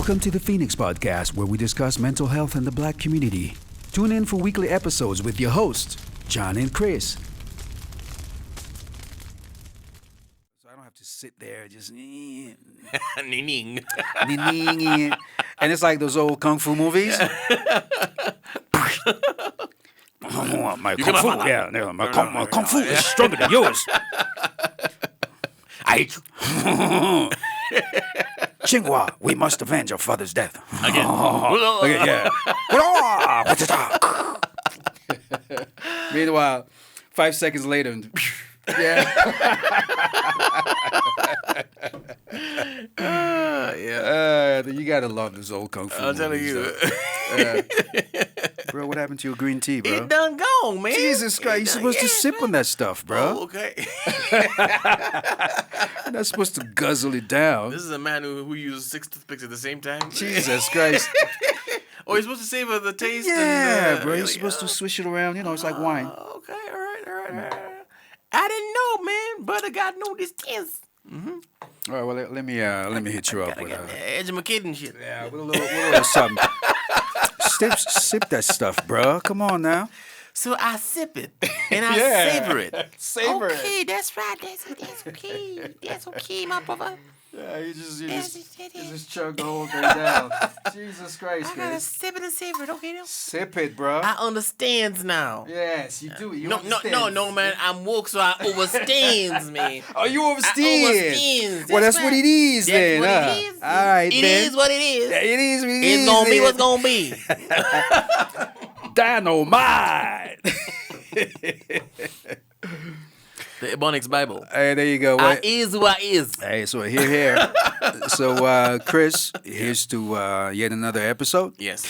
Welcome to the Phoenix Podcast, where we discuss mental health in the Black community. Tune in for weekly episodes with your hosts, John and Chris. So I don't have to sit there just Ning. and it's like those old kung fu movies. My kung fu, my kung fu is stronger than yours. Tsinghua, we must avenge your father's death. Again. Okay, yeah. Meanwhile, 5 seconds later, yeah. You gotta love this old kung fu. I'm telling you. Bro, what happened to your green tea, bro? It done gone, man. Jesus Christ, you're supposed to sip on that stuff, bro. Oh, okay. You're not supposed to guzzle it down. This is a man who uses 6 toothpicks at the same time. Jesus Christ. Oh, you're supposed to savor the taste? Yeah, and, bro, you're supposed to swish it around. You know, it's like wine. Okay, all right. I didn't know, man. Brother got no distance. All right, well, let me hit you up with edge of my kid and shit. yeah, with a little something. Sip that stuff, bro. Come on now. So I sip it and I savor it. Savor it. Okay, that's right. That's okay. That's okay, my brother. Yeah, you just chug the whole thing down. Jesus Christ, I gotta Chris. sip it and savor it. Okay, now. Sip it, bro. I understands now. Yes, you do. You No, understand. man. I'm woke, so I overstands, man. Oh, you I overstand. overstands. Well, that's what it is, That's then. what Huh? it is. All right, It then. is what it is. Yeah, it is what it is. It's gonna be then. what's gonna be. Dynamite. The Ebonics Bible. Hey, there you go. I is who I is. Hey, so here. So, Chris, here's to yet another episode. Yes.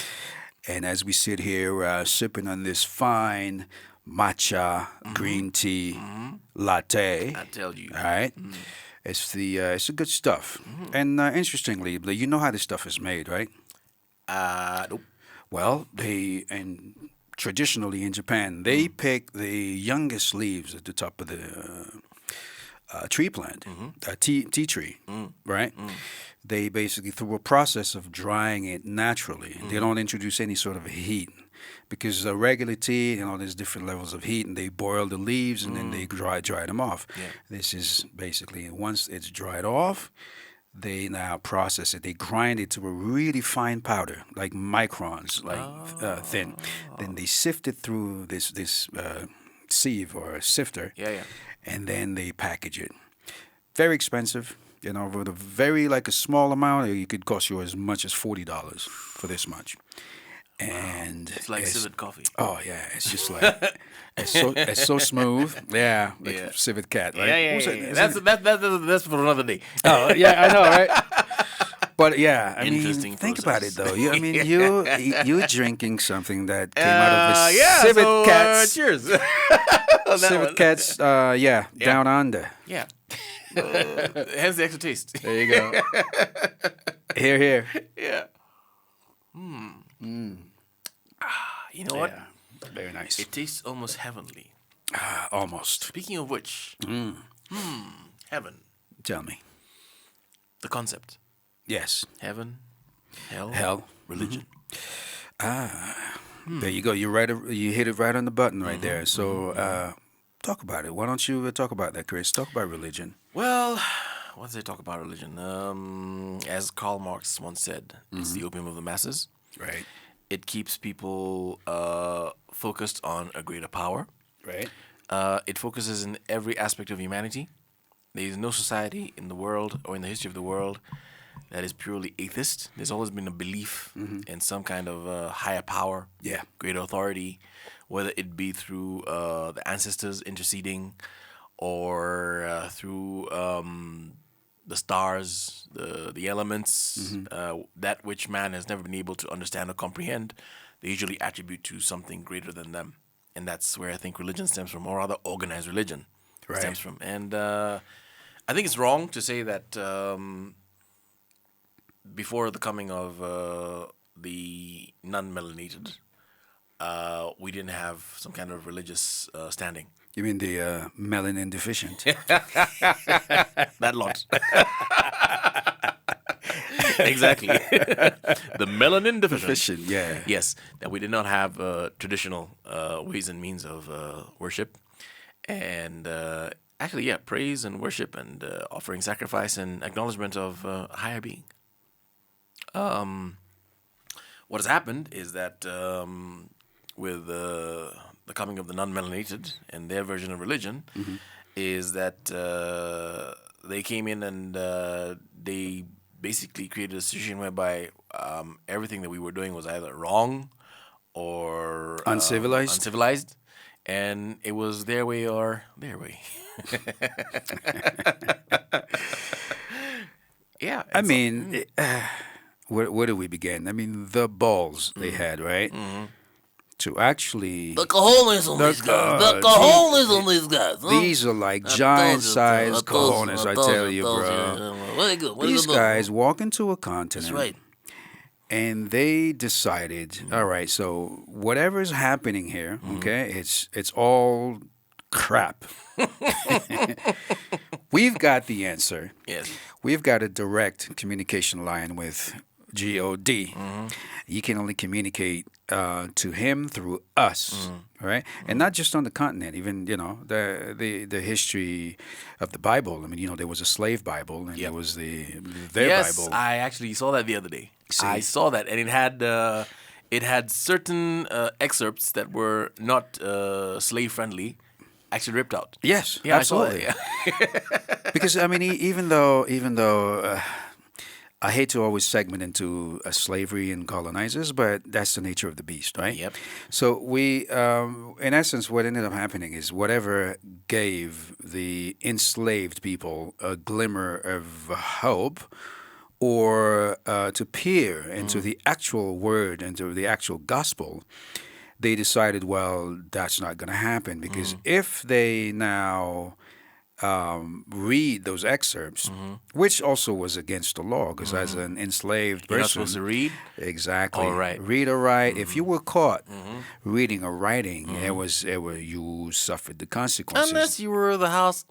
And as we sit here sipping on this fine matcha green tea latte, I tell you. all right, it's the good stuff. And interestingly, you know how this stuff is made, right? Nope. Well, traditionally in Japan, they pick the youngest leaves at the top of the tree plant, tea tree, right? They basically, through a process of drying it naturally, they don't introduce any sort of heat. Because regular tea, there's different levels of heat, and they boil the leaves and then they dry them off. Yeah. This is basically, once it's dried off, they now process it. They grind it to a really fine powder, like microns, thin. Then they sift it through this sieve or a sifter. Yeah. And then they package it. Very expensive. With a very a small amount, it could cost you as much as $40 for this much. And it's like civet coffee. Oh yeah, it's just like it's so smooth. Yeah, civet cat. Right? Yeah. That's for another day. Oh yeah, I know, right? But yeah, I mean, think process. about it though. You're drinking something that came out of the civet cats. Cheers. Civet cats. Down under. Yeah. Hence the extra taste. There you go. Here. Yeah. You know what? Very nice. It tastes almost heavenly. Almost. Speaking of which, heaven. Tell me. The concept. Yes. Heaven, hell, religion. There you go. You hit it right on the button right there. So talk about it. Why don't you talk about that, Chris? Talk about religion. Well, what does they talk about religion? As Karl Marx once said, it's the opium of the masses. Right. It keeps people focused on a greater power. Right. It focuses in every aspect of humanity. There is no society in the world or in the history of the world that is purely atheist. There's always been a belief in some kind of higher power, greater authority, whether it be through the ancestors interceding or through the stars, the elements, that which man has never been able to understand or comprehend. They usually attribute to something greater than them. And that's where I think religion stems from, or rather organized religion stems from. And I think it's wrong to say that before the coming of the non-melanated, we didn't have some kind of religious standing. You mean the melanin deficient? That lot. Exactly. The melanin deficient. Deficient, yeah. Yes, that we did not have traditional ways and means of worship. And actually, yeah, praise and worship and offering sacrifice and acknowledgement of a higher being. What has happened is that with the coming of the non-melanated and their version of religion, is that they came in and they basically created a situation whereby everything that we were doing was either wrong or Uncivilized? And it was their way or their way. Yeah. I mean, where do we begin? I mean, the balls they had, right? To actually... The cojones on these guys. The cojones on these guys. Huh? These are like giant-sized cojones, I tell you, bro. These guys walk into a continent. That's right. And they decided, all right, so whatever's happening here, okay, it's all crap. We've got the answer. Yes. We've got a direct communication line with God. You can only communicate to him through us, right? And not just on the continent, even, the history of the Bible. I mean, there was a slave Bible and there was their Bible. Yes, I actually saw that the other day. I saw that, and it had certain excerpts that were not slave friendly, actually ripped out. Yes, yeah, absolutely. I saw that, Because I mean, even though I hate to always segment into slavery and colonizers, but that's the nature of the beast, right? Yep. So we, in essence, what ended up happening is whatever gave the enslaved people a glimmer of hope, or to peer into the actual word, into the actual gospel, they decided, well, that's not going to happen, because if they now read those excerpts, which also was against the law, because as an enslaved person, you're not supposed to read. Exactly. All right. Read or write. If you were caught reading or writing, you suffered the consequences. Unless you were the house.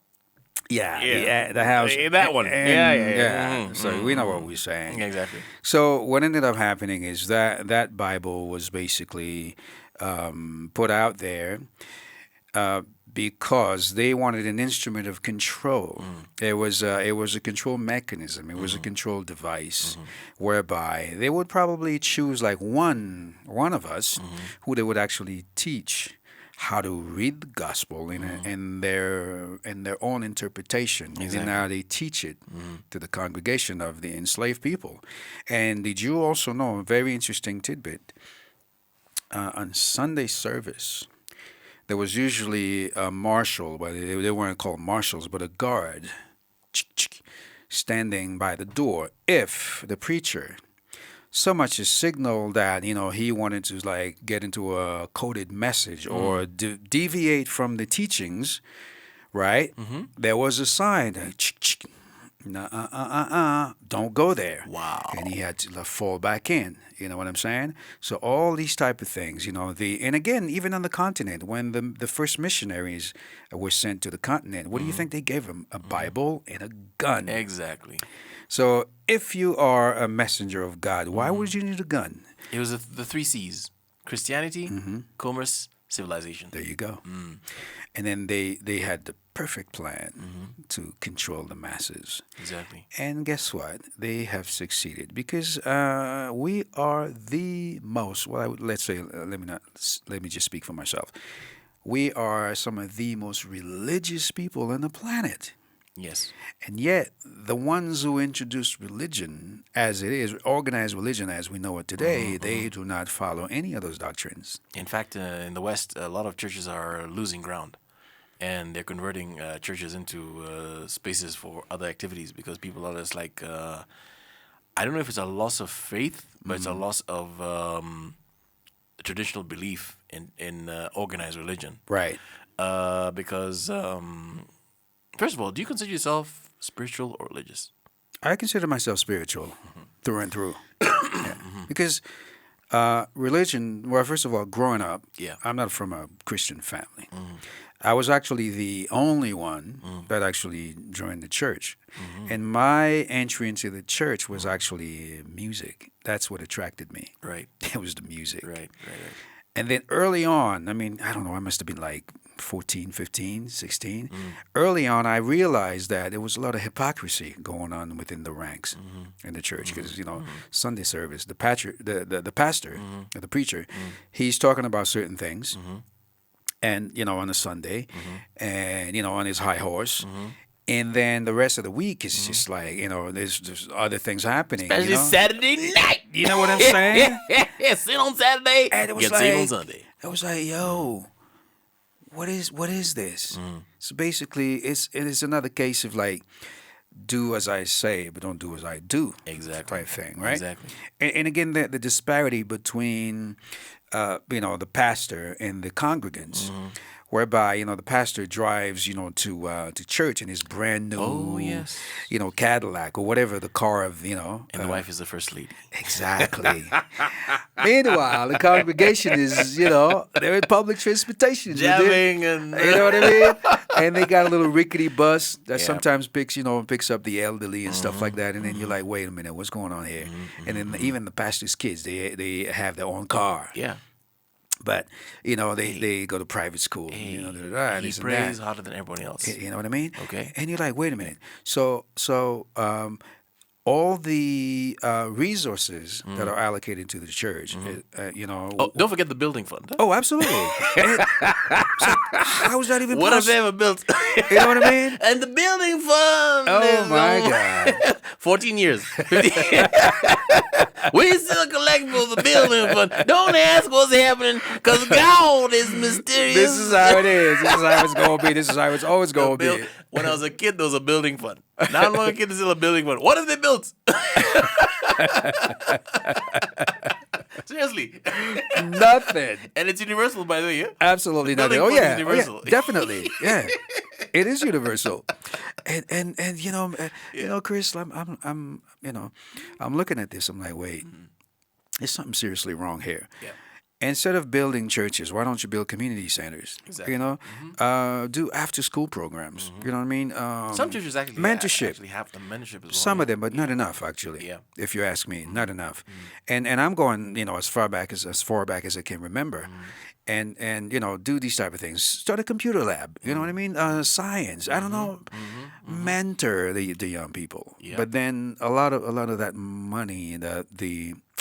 Yeah, the house. That one. Yeah. So we know what we're saying. Exactly. So what ended up happening is that Bible was basically put out there because they wanted an instrument of control. It was a control mechanism. It was a control device whereby they would probably choose like one of us who they would actually teach how to read the gospel in their own interpretation. Exactly. And now they teach it to the congregation of the enslaved people. And did you also know a very interesting tidbit? On Sunday service, there was usually a marshal, but they weren't called marshals, but a guard standing by the door if the preacher so much as signaled that he wanted to like get into a coded message or deviate from the teachings, right? There was a sign, don't go there. Wow. And he had to fall back in. You know what I'm saying? So all these type of things, and again, even on the continent, when the first missionaries were sent to the continent, what do you think they gave them? A Bible and a gun. Exactly. So if you are a messenger of God, why would you need a gun? It was the 3 C's: Christianity, commerce, civilization. There you go. And then they had the perfect plan to control the masses. Exactly. And guess what? They have succeeded because we are the most. Well, let's say, let me just speak for myself. We are some of the most religious people on the planet. Yes. And yet, the ones who introduced religion as it is, organized religion as we know it today, they do not follow any of those doctrines. In fact, in the West, a lot of churches are losing ground. And they're converting churches into spaces for other activities because people are just like, I don't know if it's a loss of faith, but it's a loss of traditional belief in organized religion. Right. Because, first of all, do you consider yourself spiritual or religious? I consider myself spiritual through and through. Because religion, well, first of all, growing up, I'm not from a Christian family. I was actually the only one that actually joined the church. And my entry into the church was actually music. That's what attracted me. Right. It was the music. Right. And then early on, I mean, I don't know, I must have been like 14, 15, 16. Early on, I realized that there was a lot of hypocrisy going on within the ranks in the church because, Sunday service, the pastor, or the preacher, he's talking about certain things. And, on a Sunday, and, on his high horse. And then the rest of the week is just like, there's other things happening. Especially Saturday night. You know what I'm saying? Sit on Saturday, And it was get like, seen on Sunday. I was like, yo, what is this? So basically, it is another case of like, do as I say, but don't do as I do. Exactly. Type thing, right? Exactly. And again, the disparity between, the pastor and the congregants, whereby the pastor drives, to church in his brand new, Oh, yes. Cadillac or whatever the car of, And the wife is the first lady. Exactly. Meanwhile, the congregation is, they're in public transportation. Jamming and... You know what I mean? And they got a little rickety bus that Yeah. sometimes picks up the elderly and stuff like that. And then you're like, wait a minute, what's going on here? And then even the pastor's kids, they have their own car. Yeah. But, they go to private school. He This and prays that. harder than everyone else. You know what I mean? Okay. And you're like, wait a minute. So all the resources that are allocated to the church, Oh, don't forget the building fund. Huh? Oh, absolutely. So how is that even What have they possible? ever built? You know what I mean? And the building fund. Oh, is my on- God. 14 years. 15. We still collect for the building fund. Don't ask what's happening because God is mysterious. This is how it is. This is how it's going to be. This is how it's always going to be. When I was a kid, there was a building fund. Now I'm not a kid, there's still a building fund. What have they built? Seriously. Nothing. And it's universal, by the way, yeah? Absolutely The nothing. building Oh fund yeah. is universal. Definitely. Yeah. It is universal. And Chris, I'm looking at this. I'm like, wait, there's something seriously wrong here. Yeah. Instead of building churches, why don't you build community centers? Exactly. Do after school programs. You know what I mean? Some churches actually mentorship. actually have the mentorship as well. Some of them, but not enough actually. Yeah. If you ask me, not enough. And I'm going, as far back as I can remember. And do these type of things. Start a computer lab. You know what I mean? Science. I don't know. Mentor the young people. Yeah. But then a lot of that money,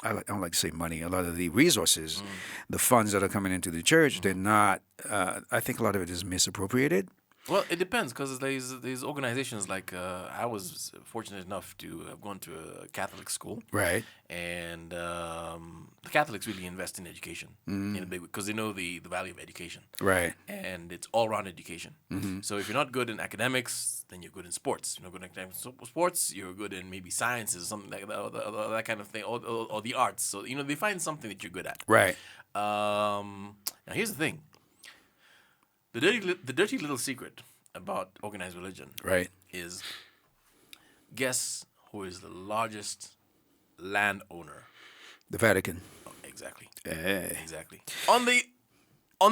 I don't like to say money. A lot of the resources, the funds that are coming into the church, they're not. I think a lot of it is misappropriated. Well, it depends because there's organizations like I was fortunate enough to have gone to a Catholic school, Right. and the Catholics really invest in education in a big way because they know the value of education, Right. and it's all round education. So if you're not good in academics, then you're good in sports. You're not good in sports, you're good in maybe sciences, something like that kind of thing, or the arts. So they find something that you're good at. Right. Now here's the thing. The dirty little secret about organized religion Right. is guess who is the largest landowner? The Vatican. Oh, exactly. Yeah. Exactly. On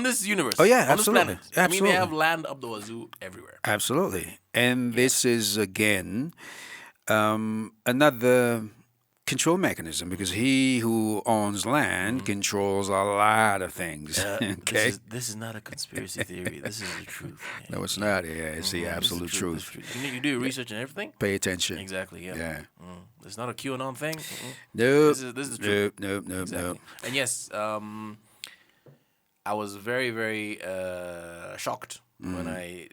this universe. Oh, yeah, on absolutely. This planet. I mean, they Absolutely. have land up the wazoo everywhere. Absolutely. And this is, again, another control mechanism because he who owns land controls a lot of things. Okay? This is not a conspiracy theory. This is the truth. Man. No, it's not. Yeah, it's the This is absolute the truth. This is the truth. You do your research and everything. Pay attention. Exactly. Yeah. Yeah. It's not a QAnon thing. Nope. This is the truth. Nope. Exactly. And yes, I was very, very shocked when I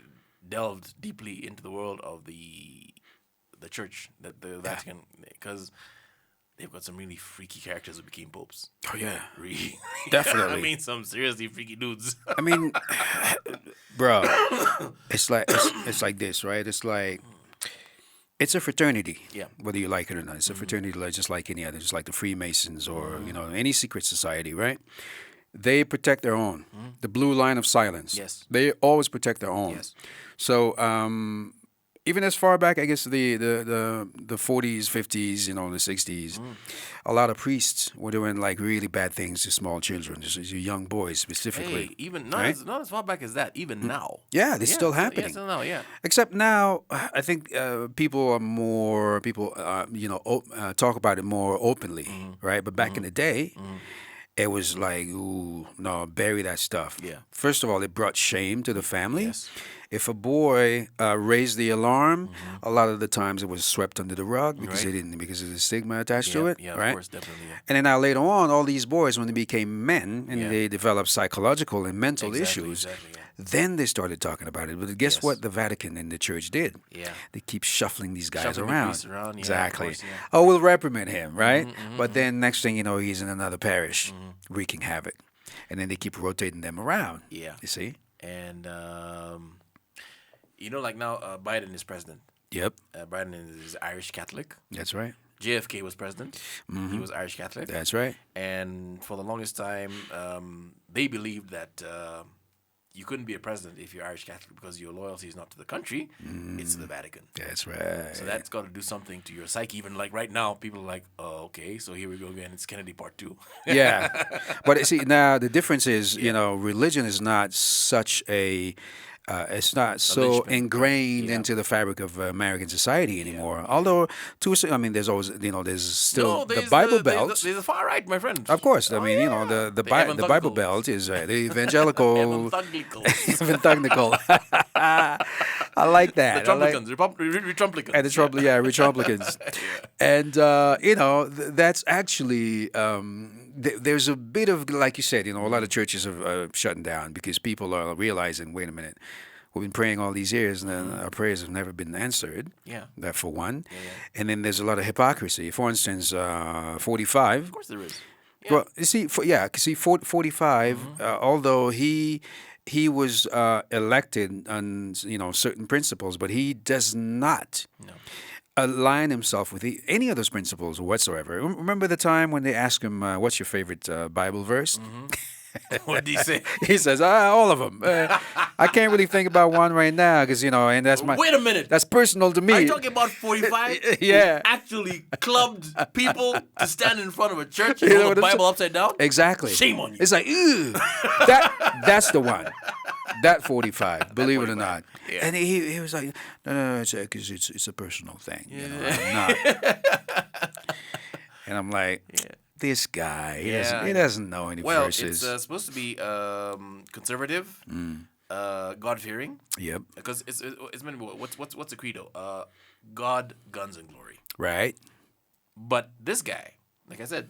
delved deeply into the world of the church, the Vatican, because they've got some really freaky characters who became popes. Oh, yeah. Really, Definitely. I mean, some seriously freaky dudes. I mean, bro, it's like this, right? It's like it's a fraternity. Yeah. Whether you like it or not, it's a fraternity just like any other, just like the Freemasons or any secret society, right? They protect their own. The blue line of silence. Yes. They always protect their own. Yes. So even as far back, I guess the 40s, 50s, the 60s, a lot of priests were doing like really bad things to small children, just young boys specifically. Hey, even not right? not as far back as that. Even now. Yeah, it's still Yeah, happening. still now. Yeah. Except now, I think people talk about it more openly, right? But back in the day, it was like, ooh, no, bury that stuff. Yeah. First of all, it brought shame to the family. Yes. If a boy raised the alarm, a lot of the times it was swept under the rug because Right. they didn't, because of the stigma attached to Yeah. it, Yeah. right? Of course, definitely. Yeah. And then now later on, all these boys, when they became men and Yeah. they developed psychological and mental Exactly, issues, exactly, yeah. then they started talking about it. But guess Yes. what the Vatican and the church did? Yeah. They keep shuffling these guys Shuffling the around. priests around, yeah, of Exactly. course, yeah. Oh, we'll reprimand him, right? But then next thing you know, he's in another parish wreaking havoc. And then they keep rotating them around. Yeah. You see? And like now, Biden is president. Yep. Biden is Irish Catholic. That's right. JFK was president. He was Irish Catholic. That's right. And for the longest time, they believed that you couldn't be a president if you're Irish Catholic because your loyalty is not to the country, it's to the Vatican. That's right. So that's got to do something to your psyche. Even like right now, people are like, oh, okay, so here we go again. It's Kennedy Part 2. Yeah. But see, now the difference is, religion is not such a it's not so linchpin. ingrained into the fabric of American society anymore. Although, there's always, there's still the Bible Belt. There's a far right, my friend. Of course, the The Bible evangelicals. Belt is the evangelical, Evangelicals. evangelical. I like that. The I like- Trumplicans, Republicans. and the Trump, Republicans, and that's actually there's a bit of, like you said, a lot of churches are shutting down because people are realizing, wait a minute, we've been praying all these years and then our prayers have never been answered. Yeah. That for one, yeah. and then there's a lot of hypocrisy. For instance, 45. Of course there is. Yeah. Well, you see, 45. Although he was elected on certain principles, but he does not align himself with any of those principles whatsoever. Remember the time when they asked him, "What's your favorite Bible verse?" What did he say? He says, "All of them." I can't really think about one right now because and that's my. Wait a minute. That's personal to me. Are you talking about 45? Yeah. Who actually clubbed people to stand in front of a church and You know hold the what I'm Bible upside down? Exactly. Shame on you. It's like, ew. That's the one. That 45, believe it or 45. not. Yeah. And he was like, no, because it's a personal thing. I'm not. And I'm like, this guy, he doesn't know any Well, verses. it's supposed to be conservative, God-fearing. Yep. Because it's meant to be, what's the credo? God, guns, and glory. Right. But this guy, like I said,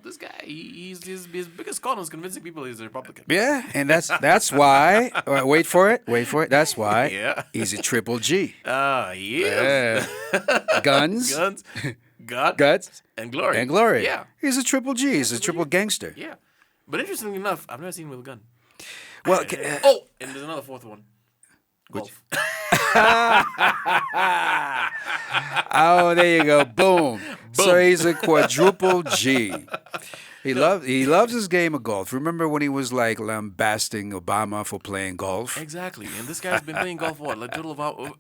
this guy, his biggest con was convincing people he's a Republican. Yeah, and that's why. Wait for it. That's why. Yeah. He's a triple G. He is. Guns, Guns, God, guts, and glory. and glory. Yeah. He's a triple G. He's a triple gangster. Yeah. But interestingly enough, I've never seen him with a gun. Well, And there's another fourth one. Golf. oh, there you go. Boom. So he's a quadruple G. He loves his game of golf. Remember when he was like lambasting Obama for playing golf? Exactly. And this guy's been playing golf for what? Like total of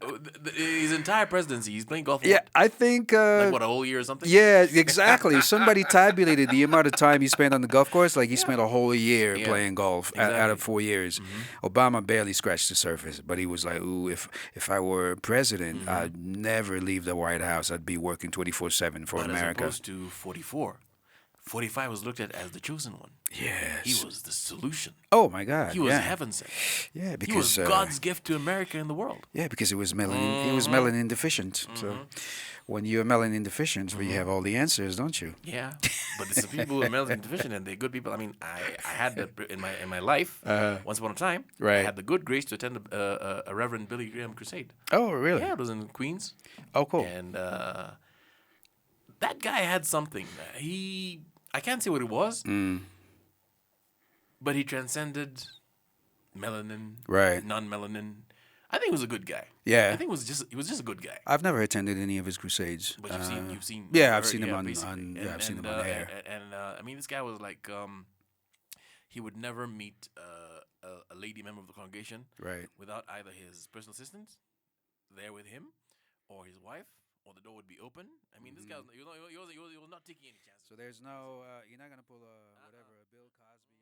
his entire presidency, he's playing golf for Yeah, what? I think. Like what, a whole year or something? Yeah, exactly. Somebody tabulated the amount of time he spent on the golf course. Like he spent a whole year playing golf out of 4 years. Obama barely scratched the surface, but he was like, "Ooh, if I were president, I'd never leave the White House. I'd be working 24/7 for But America." as opposed to 44. 45 was looked at as the chosen one. Yes. He was the solution. Oh my God. He was yeah. heaven sent. Yeah, He because was God's gift to America and the world. yeah, because it was melanin. He was melanin deficient. So when you're melanin deficient, well, you have all the answers, don't you? Yeah, but it's the people who are melanin deficient and they're good people. I mean, I had that in my life. Once upon a time, I Right. had the good grace to attend a Reverend Billy Graham crusade. Oh, really? Yeah, it was in Queens, Oh, cool. and that guy had something. I can't say what it was, but he transcended melanin, Right. non-melanin. I think he was a good guy. Yeah. I think he was just a good guy. I've never attended any of his crusades. But you've seen. yeah, I've heard- seen him on basically. I've seen him on air. And I mean, this guy was like, he would never meet a lady member of the congregation Right. without either his personal assistant there with him, or his wife, or the door would be open. I mean, this guy's he was not taking any chances. So there's no, you're not gonna pull a whatever a Bill Cosby